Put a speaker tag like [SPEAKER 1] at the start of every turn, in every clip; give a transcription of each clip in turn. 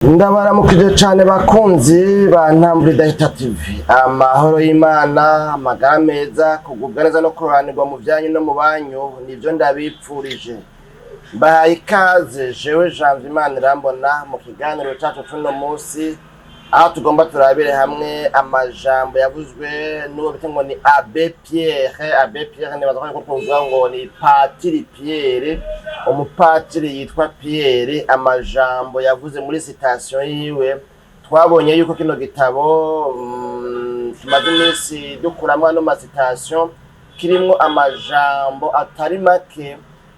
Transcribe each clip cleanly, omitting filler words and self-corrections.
[SPEAKER 1] Ndabaramukije cyane bakunzi ba Ntambwe Data TV. Amahoro y'Imana, amagara meza, kugubwa neza no kuranirwa mu byanyu no mu banyu nivyo ndabipfurije. Bahaye ikaze jewe Janvier Imana irambona mu kiganiro cyacu cuno munsi aho tugomba turabire hamwe amajambo yavuzwe n'uwo bita ngo ni Abbé Pierre. Abbé Pierre ni bazakora ko tuvuga ngo ni Patiri Pierre, umupatiri yitwa Pierre. Amajambo yavuze muri citation yiwe twabonye yuko kino gitabo kimaze iminsi dukuramwa no citation kirimo amajambo atari make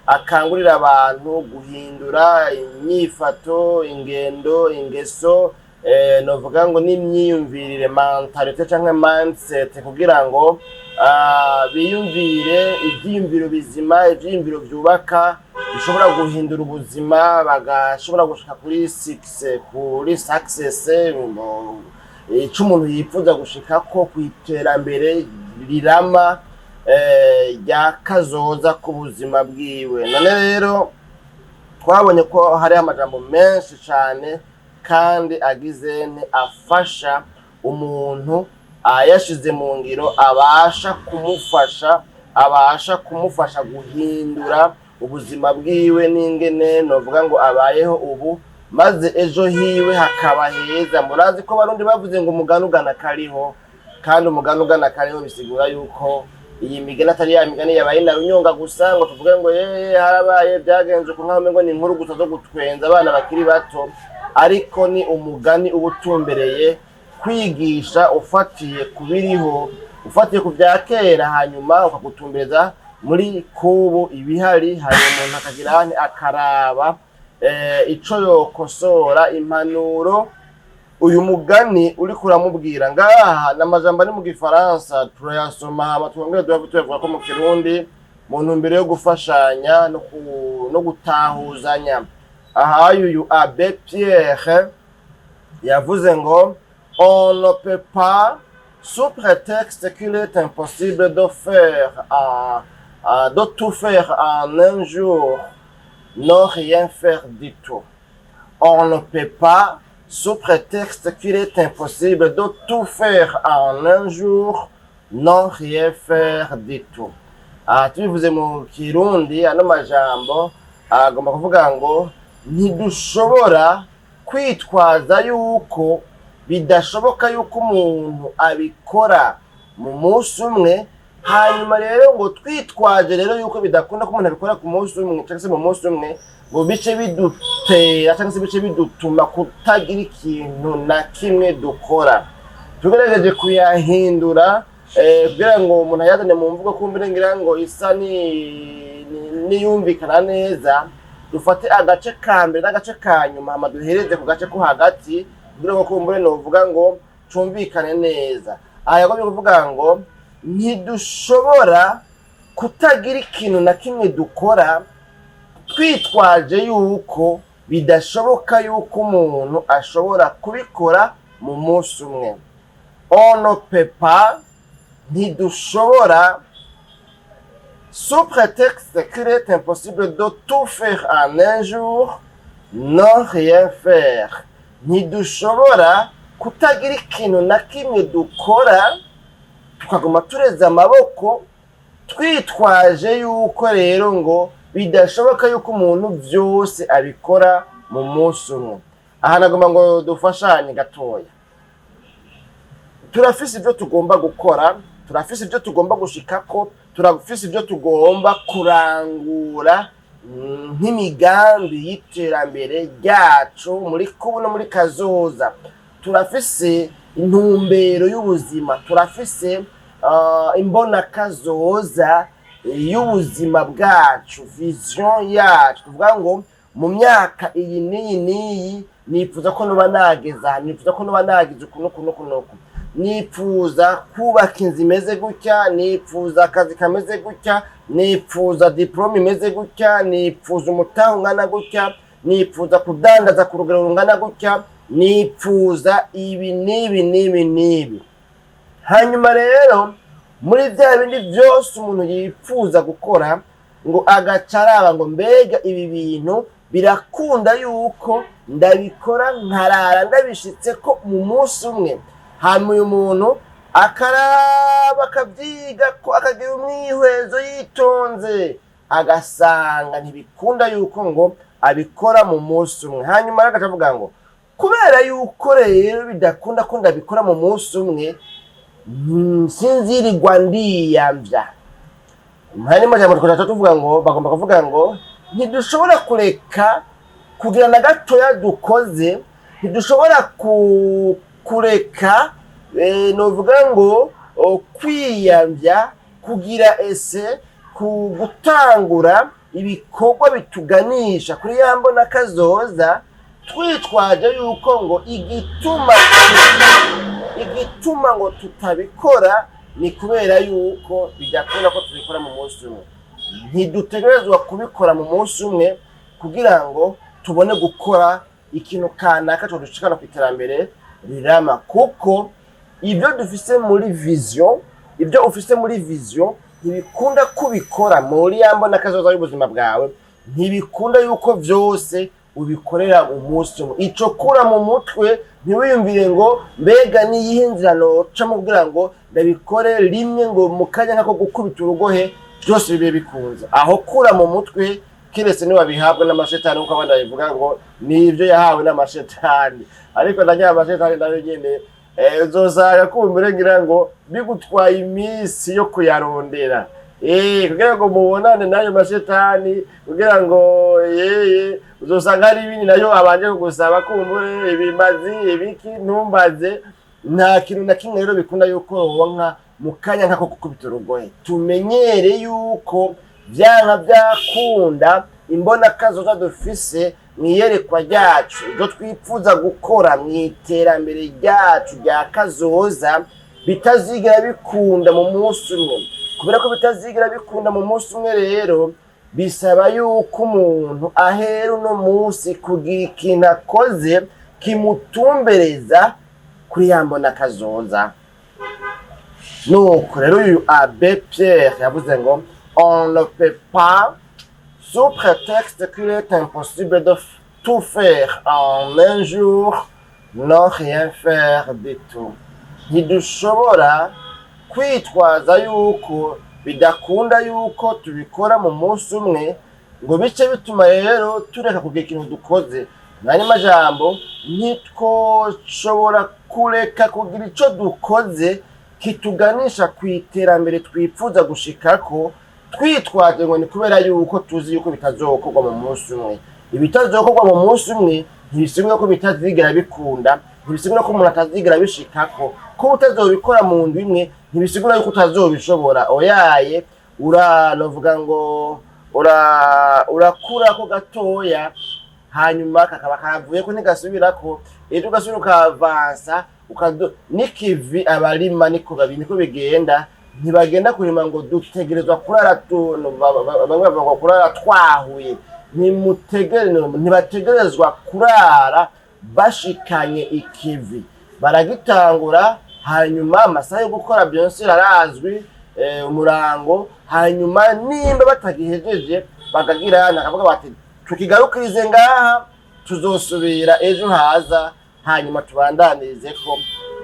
[SPEAKER 1] akangurira abantu guhindura inyifato, ingendo, ingeso, novuga ngo n'imyiyumvirire, mentalite canke mindset, kugira ngo biyumvire ivyiyumviro bizima, ivyiyumviro vyubaka bishobora guhindura ubuzima, bagashobora gushika kuri success ico umuntu yifuza gushikako kw'iterambere rirama rya kazoza ku buzima bwiwe. None rero twabonye ko hari amajambo menshi cyane kandi agize afasha umuntu ayashize mu ngiro, abasha kumufasha guhindura ubuzima bwiwe n'ingene novuga ngo abayeho ubu maze ejo hiwe hakaba heza. Murazi ko barundi bavuze ngo umugani ugana kariho, kandi umugani ugana kariho bisigura yuko iyi migani atari ya migani yabaye na runyonga gusa ngo tuvuge ngo harabaye byagenze ku nkaho ngo ni inkuru gusa zo gutwenza abana bakiri bato, ariko ni umugani ubutumbereye kwigisha ufatiye kubiriho, ufatiye ku bya kera, hanyuma ukagutumbereza muri kubu ibihari, hanyuma umuntu akagira akaraba ico yokosora. Impanuro uyu mugani uri kuramubwira ngaha n'amajambo ari mu gifaransa turayasoma hama twongere tuyavuga ko mu kirundi mu ntumbero yo gufashanya no gutahuzanya. Aha uyu Abbé Pierre yavuze ngo on ne peut pas, sous prétexte qu'il est impossible de tout faire en un jour, ne rien faire du tout. On ne peut pas, sous prétexte qu'il est impossible de tout faire en un jour, non rien faire du tout. Tubivuze mu kirundi ano majambo agomba kuvuga ngo ntidushobora kwitwaza yuko bidashoboka yuko umuntu abikora mu munsi umwe, hanyuma rero ngo twitwaje rero yuko bidakunda ko umuntu abikora ku munsi umwe cyangwa se mu munsi umwe, ngo bice bidutera cyangwa se bice bidutuma kutagira ikintu na kimwe dukora. Tugerageje kuyahindura kugira ngo umuntu ayazane mu mvugo kumbire ngira ngo isa niyumvikana neza, dufate agace ka mbere n'agace ka nyuma hama duhereze ku gace ko hagati kugira ngo kumbure novuga ngo cumvikane neza. Aha yagomye kuvuga ngo ntidushobora kutagira ikintu na kimwe dukora twitwaje yuko bidashoboka yuko umuntu ashobora kubikora mu munsi umwe. On ne peut pas, ntidushobora, sous prétexte qu'il est impossible de tout faire en un jour, non rien faire. Ntidushobora kutagira ikintu na kimwe dukora tukaguma tureza amaboko twitwaje yuko rero ngo bidashoboka yuko umuntu byose abikora mu munsi umwe. Aha nagomba ngo dufashanye gatoya. Turafise ibyo tugomba gukora, turafise ibyo tugomba gushikako, turafise ibyo tugomba kurangura nk'imigambi y'iterambere ryacu muri kubu no muri kazoza. Turafise intumbero y'ubuzima, turafise imbona kazoza y'ubuzima bwacu, vision yacu. Tuvuga ngo mu myaka iyi n'iyi nifuza ko noba nageza, nifuza ko noba nagize ukuntu, nifuza kubaka inzu imeze gutya, nifuza akazi kameze gutya, nifuza diplome imeze gutya, nifuza umutahe ungana gutya, nifuza kudandaza ku rugero rungana gutya, nifuza ibi n'ibi. Hanyuma rero muri bya bindi byose umuntu yifuza gukora ngo agacaraba ngo mbega ibi bintu birakunda yuko ndabikora nkarara ndabishitse ko mu munsi umwe, hanyuma uyu muntu akaraba akabyiga ko akagira umwihwezo yitonze agasanga ntibikunda yuko ngo abikora mu munsi umwe. Hanyuma agacavuga ngo kubera yuko rero bidakunda ko ndabikora mu munsi umwe, sinzirirwa ndiyamvya. Hanyuma jambo tukaca tuvuga ngo bagomba kuvuga ngo ntidushobora kureka kugira na gatoya dukoze, ntidushobora kureka novuga ngo kwiyamvya kugira ese gutangura ibikorwa bituganisha kuri yambona kazoza twitwaje yuko ngo igituma ngo tutabikora ni kubera yuko bidakunda ko tubikora mu munsi umwe. Ntidutegerezwa kubikora mu munsi umwe kugira ngo tubone gukora ikintu kanaka cyo dushikana ku iterambere rirama, kuko ibyo dufise muri vision, ibyo ufise muri vision ntibikunda kubikora muri yambona kazoza y'ubuzima bwawe, ntibikunda yuko byose ubikorera mu munsi umwe. Ico kura mu mutwe ntiwiyumvire ngo mbega niyihinzira noca mubwira ngo ndabikore rimwe ngo mu kanya nkako gukubita urugohe byose bibe bikunze. Aho kura mu mutwe kiretse ni wabihabwa n'amashetani, uko abandi bavuga ngo nibyo yahawe n'amashetani, ariko ndanya amashetani nayo nyene uzosanga kumbure ngira ngo bigutwaye iminsi yo kuyarondera kugira ngo mubonane nayo mashetani, kugira ngo uzosanga hari ibindi nayo abanje kugusaba kumbure ibimazi ibiki ntumbaze. Nta kintu na kimwe rero bikunda yuko wonka mu kanya nkako gukubita urugohe. Tumenyere yuko byanka byakunda imbona kazoza dufise mwiyerekwa ryacu, ibyo twipfuza gukora mu iterambere ryacu rya kazoza bitazigera bikunda mu munsi umwe. Kubera ko bitazigera bikunda mu munsi umwe rero bisaba yuko umuntu ahera uno munsi kugira ikintu akoze kimutumbereza kuri yambona kazoza. Nuko rero uyu Abbé Pierre yavuze ngo on ne peut pas, sous prétexte qu'il est impossible de tout faire en un jour, ne rien faire du tout. Ntidushobora kwitwaza yuko bidakunda yuko tubikora mu munsi umwe ngo bice bituma rero tureka kugira ikintu dukoze. Nani majambo ntitwoshobora kureka kugira ico dukoze kituganisha ku iterambere twipfuza gushikako twitwaje ngo ni kubera yuko tuzi yuko bitazokorwa mu munsi umwe. Ibitazokorwa mu munsi umwe ntibisigura ko bitazigera bikunda, ntibisigura ko umuntu atazigera bishikako. Ko utazobikora mu ndwi imwe ntibisigura yuko utazobishobora. Oyaye novuga ngo urakura ko gatoya, hanyuma kakaba kavuye ko ntigasubirako, ejo ugasubira ukavansa nikivi abarima niko bigenda. Ntibagenda kurima ngo dutegerezwa kurara bamwe bavuga kurara twahuye. Ntibategerezwa kurara bashikanye ikivi, baragitangura hanyuma amasaha yo gukora byose arazwi umurango, hanyuma nimba batagihejeje bakagira nakavuga bati tukigarukirize ngaha tuzosubira ejo haza, hanyuma tubandanirize ko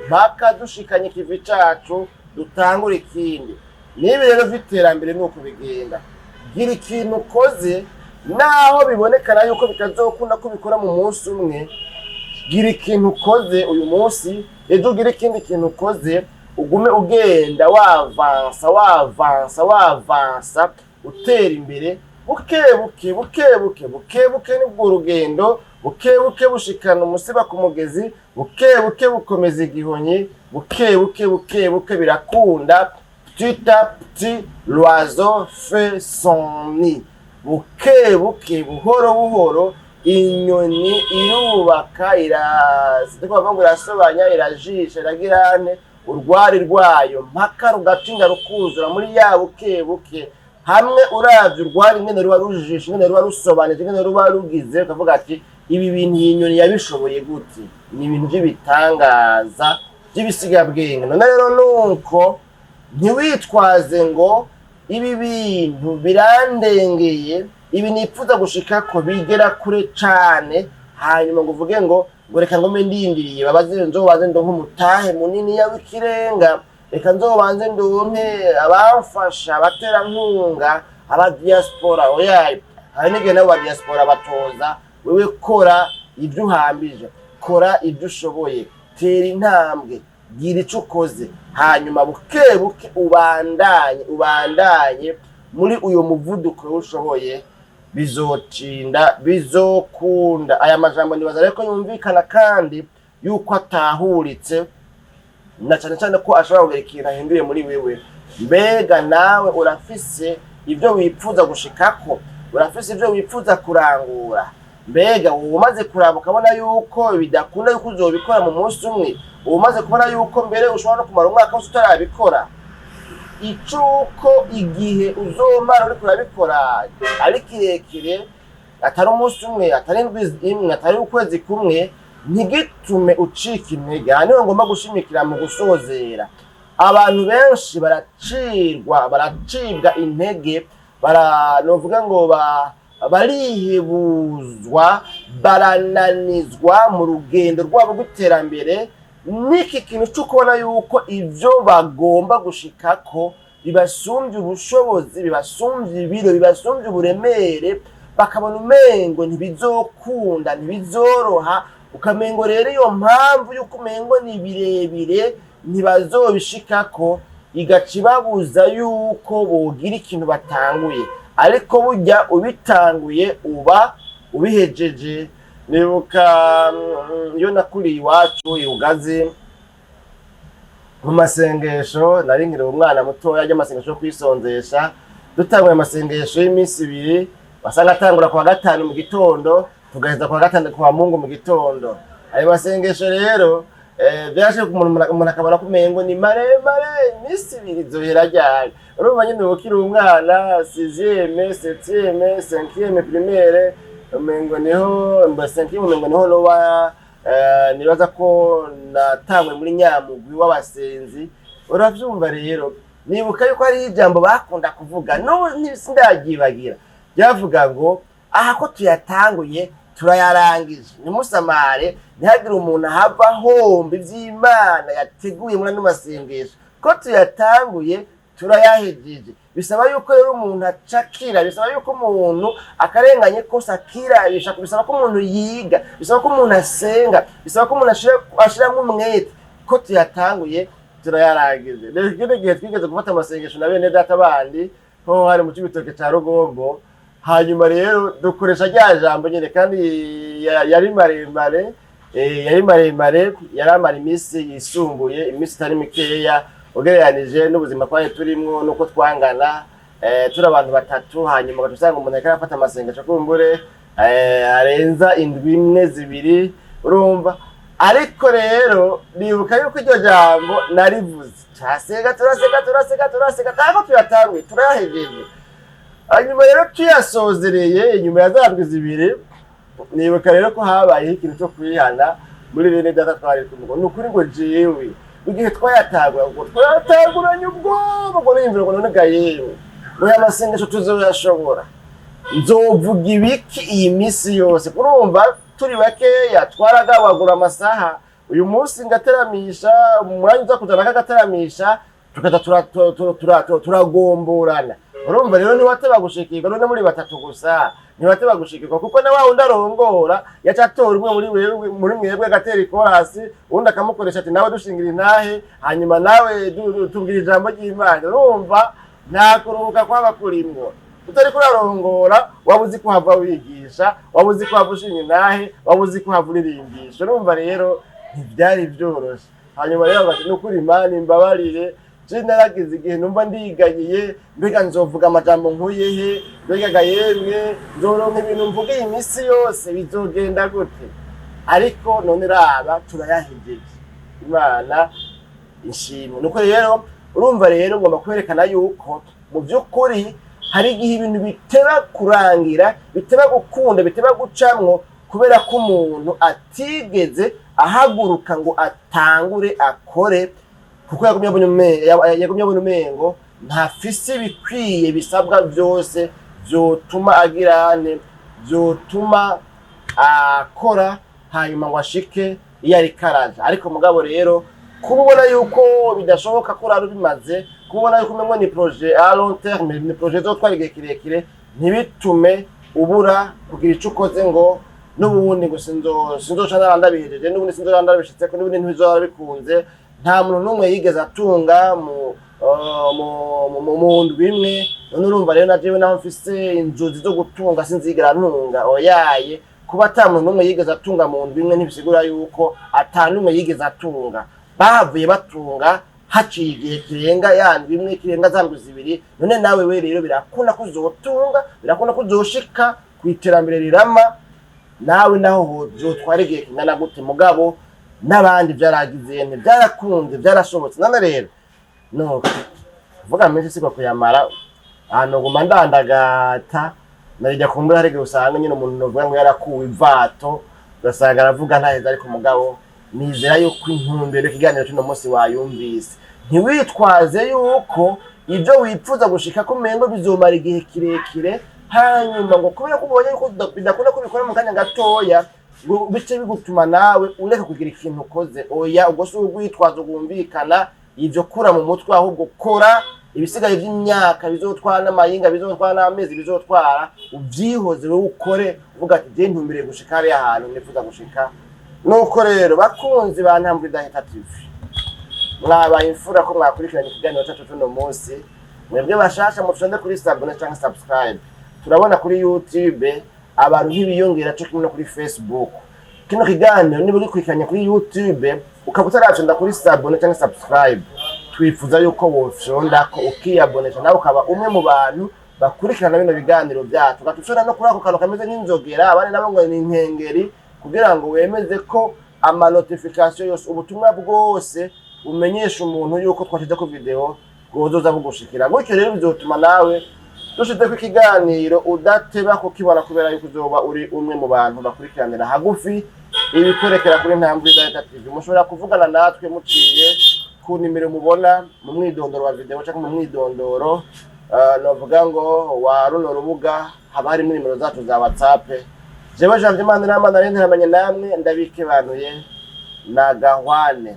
[SPEAKER 1] mpaka dushikanye ikivi cacu dutangura ikindi. Nibi rero vy'iterambere nuko bigenda, gira ikintu ukoze naho bibonekana yuko bitazokunda kubikora mu munsi umwe. Gira ikintu ukoze uyu munsi, ejo gira ikindi kintu ukoze, ugume ugenda wavansa utera imbere bukebuke nibwo urugendo bukebuke bushikana umusiba ku mugezi, bukebuke bukomeza igihonyi, bukebuke birakunda. Petit à petit l'oiseau fait son nid. Bukebuke buhoro inyoni irubaka irasobanya irajisha iragirane urwari rwayo mpaka rugatinda rukuzura muri ya bukebuke. Hamwe uravye urwari ngene ruba rujisha, ngene ruba rusobanije, ngene ruba rugize, ukavuga ati ibi bintu inyoni yabishoboye gute. Ni ibintu by'ibitangaza by'ibisiga-bwenge. None rero nuko ntiwitwaze ngo ibi bintu birandengeye, ibi nipfuza gushika ko bigera kure cane, hanyuma ngo uvuge ngo reka ngome ndindiriye babaze nzobanze ndonke umutahe munini w'ikirenga, reka nzobanze ndonke abafasha abatera nkunga aba diaspora. Oya, hari n'igihe nabo ba diaspora batoza wewe kora ibyo uhambije, kora ibyo ushoboye, tera intambwe, gira ico ukoze, hanyuma buke buke ubandanye muri uyo muvuduko ushoboye, bizotinda bizokunda. Aya majambo nibaza reko yumvikana kandi yuko atahuritse, na cyane cyane ko ashobora kugerekera hinduye muri wewe. Mbega nawe urafise ibyo wipfuza gushikako, urafise ibyo wipfuza kurangura. Mbega umaze kuraba ukabona yuko bidakunda yuko uzobikora mu munsi umwe, umaze kubona yuko mbere ushobora no kumara umwaka wose utarabikora, icuko igihe uzomara uri kurabikora ari kirekire, atari umunsi umwe, atari indwi imwe, atari ukwezi kumwe, ntigitume ucika intege. Aha niho ngomba gushimikira mu gusozera. Abantu benshi baracibwa intege, novuga ngo barihebuzwa, barananizwa mu rugendo rwabo rw'iterambere n'iki kintu cyo kubona yuko ivyo bagomba gushikako bibasumbye ubushobozi, bibasumbye ibiro, bibasumbye uburemere, bakabona umengo ntibizokunda, ntibizoroha. Ukamengo rero iyo mpamvu yuko umengo ni birebire ntibazobishikako, igacibabuza yuko bogira ikintu batanguye. Ariko burya ubitanguye uba ubihejeje. Nibuka iyo nakuriye iwacu iugazi mu masengesho, nari nkiri umwana muto yajya amasengesho yo kwisonzesha. Dutanguye amasengesho y'iminsi 2, wasanga atangura kwa gatanu mu gitondo, tugaheza kwa gatanu kwa Mungu mu gitondo. Ayo masengesho rero byaje umuntu akabona kumengo ni maremare, iminsi 2 zohera ryari. Urumva nyine ukiri umwana 6e 7e 5e primaire, umengo niho mbasenki umengo niho noba nibaza ko natangwe muri nyamugwi w'abasenzi. Uravyumva rero, nibuka yuko ari ijambo bakunda kuvuga, no sindagibagira, byavuga ngo aha ko tuyatanguye turayarangije, nimusamare ntihagire umuntu hava homba ivy'Imana yateguye muri n'amasengesho, ko tuyatanguye turayahejeje. Bisaba yuko rero umuntu acakira, bisaba yuko umuntu akarenganye kose akirabisha, bisaba ko umuntu yiga, bisaba ko umuntu asenga, bisaba ko umuntu ashiramo umwete, ko tuyatanguye turayarangije. Rero kino gihe twigeze gufata amasengesho na bene data bandi ho hari mu Cibitoke ca Rugombo, hanyuma rero dukoresha rya jambo nyene kandi yari maremare, yaramara iminsi yisumbuye, iminsi itari mikeya ugereranije n'ubuzima twari turimwo nuko twangana. Turi abantu batatu, hanyuma gatusanga umuntu akara afata amasengesho kumbure arenza indwi imwe 2, urumva. Ariko rero nibuka yuko iryo jambo narivuze, turasega tako tuyatanguye turahejeje. Hanyuma rero tuyasozereye inyuma ya za ndwi 2, nibuka rero ko habaye ikintu cyo kwihana muri bene data twari tumugo. Nukuri ngo jewe igihe twayatanguranye ubwoba ngo nimvira ngo none gayewe ngo amasengesho tuzoyashobora, nzovuga ibiki iyi misi yose. Urumva turi bakeya, twaragabagura amasaha. Uyu munsi ngateramisha, umwanya uza kuzana kagateramisha, tukaza turagomborana. Urumva rero niwateba gushikirwa none muri batatu gusa, niwateba gushikirwa kuko na wa undarongora yacatora umwe muri mwebwe gatera ikorasi, undi akamukoresha ati nawe dushingira intahe, hanyuma nawe tubwira ijambo ry'Imana. Urumva nta kuruhuka kwaba kurimwo. Utari kurarongora wabuzi kuhava wigisha, wabuzi kuhava ushinga intahe, wabuzi kuhava uririmbisha. Urumva rero ntibyari byoroshe. Hanyuma rero bati nukuri Imana imbabarire, je naragize igihe numva ndiganyiye, mbega nzovuga amajambo nkuyehe, mbega yemwe nzoronka ibintu mvuga iyi misi yose bizogenda gute. Ariko none raba turayahejeje, Imana ishimwe. Nuko rero urumva rero ngomba kwerekana yuko mu by'ukuri hari igihe ibintu biteba kurangira, biteba gukunda, biteba gucamwo, kubera ko umuntu atigeze ahaguruka ngo atangure akore, kuko yagumye abona umengo ntafise bikwiye bisabwa byose vyotuma agirane, vyotuma akora hanyuma ngo ashike iyo ari karaje. Ariko mugabo rero kubona yuko bidashoboka ko raro bimaze, kubona yuko mengo ni projet à long terme, ni projet zo twari kirekire, ntibitume ubura kugira ico ukoze ngo n'ubundi ngo sinzoca ndabihejeje, n'ubundi sinzoca ndabishitse ko n'ubundi ntibizora bikunze. Nta muntu n'umwe yigeze atunga mu ndwi imwe. None urumva rero na jewe naho mfise inzozi zo gutunga sinzigera ntunga. Oyaye kuba ata muntu n'umwe yigeze atunga mu ndwi imwe ntibisigura yuko ata n'umwe yigeze atunga. Bavuye batunga haciye igihe kirenga ya ndwi imwe, kirenga za ndwi zibiri. None nawe we rero birakunda kuzotunga, birakunda kuzoshika kwiterambere rirama. Nawe naho zotwara igihe kingana gute mugabo n'abandi byaragize byarakunze byarashobotse. None rero no vuga menshi siko kuyamara ahantu guma ndandagata narijya kumbura harege usanga nyine umuntu novuga ngo yarakuwe ivato ugasanga aravuga ntaheza. Ariko mugabo nizera yuko intumbero ikiganiro cy'uno munsi wayumvise. Ntiwitwaze yuko ibyo wipfuza gushika ko mengo bizomara igihe kirekire, hanyuma ngo kubera ko ubonye yuko bidakunda kubikora mu kanya gatoya bice bigutuma nawe ureka kugira ikintu ukoze. Oya, ubwo si urwitwazo rwumvikana. Ivyo kura mu mutwe, ahubwo kora ibisigaye by'imyaka bizotwara n'amayinga, bizotwara n'amezi, bizotwara ubyihoze wowe ukore uvuga ati je ntumbire gushika ari ahantu nifuza gushika. Nuko rero bakunzi ba Ntambwe Idahita TV, mwabaye imfura ko mwakurikiranye ikiganiro cyacu cy'uno munsi. Mwebwe bashasha mutonde kuri sabone cyangwa subscribe. Turabona kuri YouTube abantu ntibiyongera cyo kimwe no kuri Facebook. Kino kiganiro niba gikurikiranye kuri YouTube ukaba utaratonda kuri sabone cyangwa subscribe, twifuza yuko wofyonda ko ukiyabonesha nawe ukaba umwe mu bantu bakurikirana bino biganiro byacu. Gatushora no kuri ako kantu kameze nk'inzogera, abandi nabo ngo ni inkengeri, kugira ngo wemeze ko ama notification yose, ubutumwa bwose umenyesha umuntu yuko twashyize ku video gozoza bugushikira. Gutyo rero bizotuma nawe dushize ku kiganiro udateba kukibona, kubera yuko uzoba uri umwe mu bantu bakurikiranira hagufi ibikorekera kuri Ntambwe Idahita TV. Mushobora kuvugana natwe muciye ku nimero mubona mu mwidondoro wa video cyangwa mu mwidondoro novuga ngo wa runo rubuga, haba harimo nimero zacu za WhatsApp. Jewe Jean Imana n'Imana namenye namwe ndabikebanuye na Gahwane.